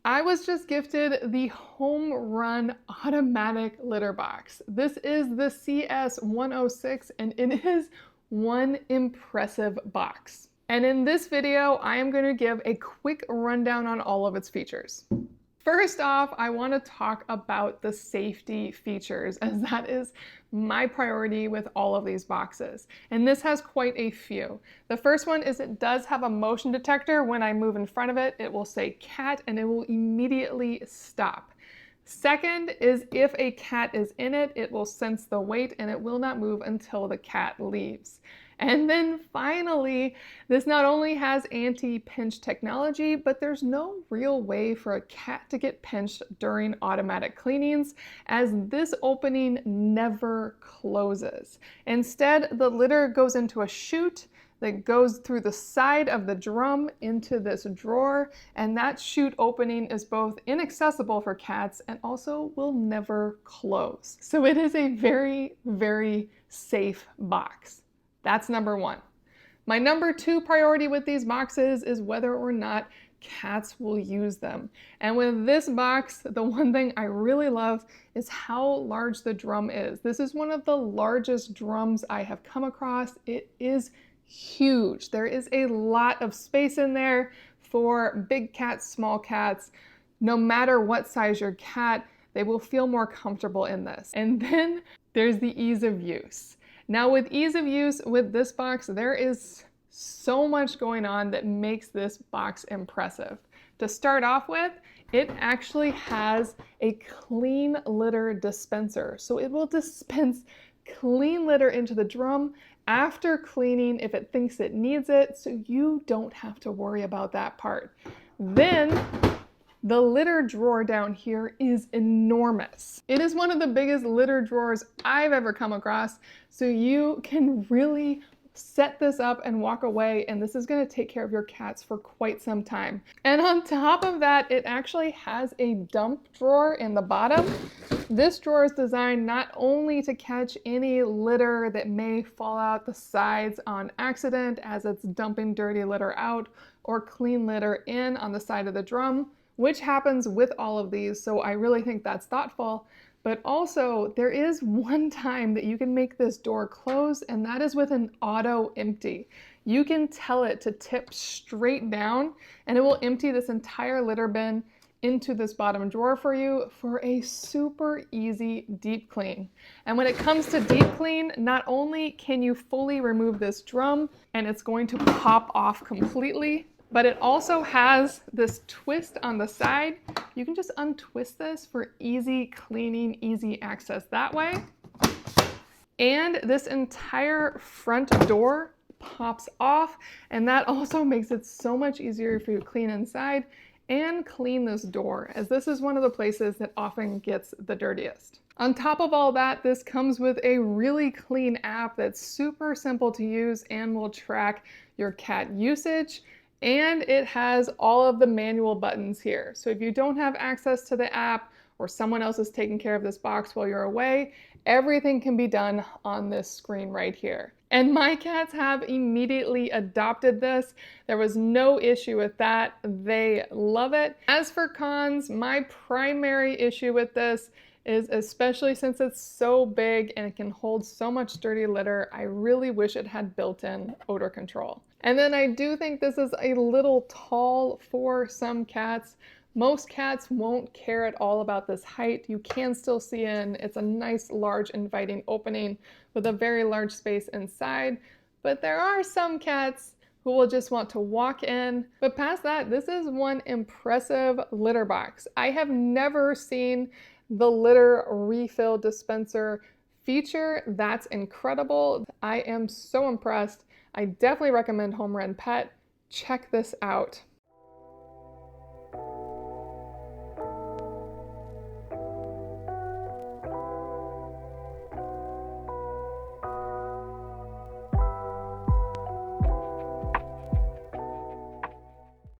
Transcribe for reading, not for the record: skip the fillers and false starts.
I was just gifted the Home Run automatic litter box. This is the CS106 and it is one impressive box. And in this video, I am going to give a quick rundown on all of its features. First off, I want to talk about the safety features, as that is my priority with all of these boxes. And this has quite a few. The first one is it does have a motion detector. When I move in front of it, it will say cat and it will immediately stop. Second is if a cat is in it, it will sense the weight and it will not move until the cat leaves. And then finally, this not only has anti-pinch technology, but there's no real way for a cat to get pinched during automatic cleanings, as this opening never closes. Instead, the litter goes into a chute that goes through the side of the drum into this drawer, and that chute opening is both inaccessible for cats and also will never close. So it is a very, very safe box. That's number one. My number two priority with these boxes is whether or not cats will use them. And with this box, the one thing I really love is how large the drum is. This is one of the largest drums I have come across. It is huge. There is a lot of space in there for big cats, small cats. No matter what size your cat, they will feel more comfortable in this. And then there's the ease of use. Now with ease of use with this box, there is so much going on that makes this box impressive. To start off with, it actually has a clean litter dispenser. So it will dispense clean litter into the drum after cleaning if it thinks it needs it, so you don't have to worry about that part. Then the litter drawer down here is enormous. It is one of the biggest litter drawers I've ever come across, so you can really set this up and walk away, and this is going to take care of your cats for quite some time. And on top of that, it actually has a dump drawer in the bottom. This drawer is designed not only to catch any litter that may fall out the sides on accident as it's dumping dirty litter out, or clean litter in on the side of the drum, which happens with all of these, so I really think that's thoughtful. But also, there is one time that you can make this door close, and that is with an auto empty. You can tell it to tip straight down, and it will empty this entire litter bin into this bottom drawer for you for a super easy deep clean. And when it comes to deep clean, not only can you fully remove this drum, and it's going to pop off completely, but it also has this twist on the side. You can just untwist this for easy cleaning, easy access that way. And this entire front door pops off, and that also makes it so much easier for you to clean inside and clean this door, as this is one of the places that often gets the dirtiest. On top of all that, this comes with a really clean app that's super simple to use and will track your cat usage. And it has all of the manual buttons here. So if you don't have access to the app or someone else is taking care of this box while you're away, everything can be done on this screen right here. And my cats have immediately adopted this. There was no issue with that. They love it. As for cons, my primary issue with this is, especially since it's so big and it can hold so much dirty litter, I really wish it had built-in odor control. And then I do think this is a little tall for some cats. Most cats won't care at all about this height. You can still see in. It's a nice, large, inviting opening with a very large space inside. But there are some cats who will just want to walk in. But past that, this is one impressive litter box. I have never seen the litter refill dispenser feature. That's incredible. I am so impressed. I definitely recommend HomerunPET. Check this out.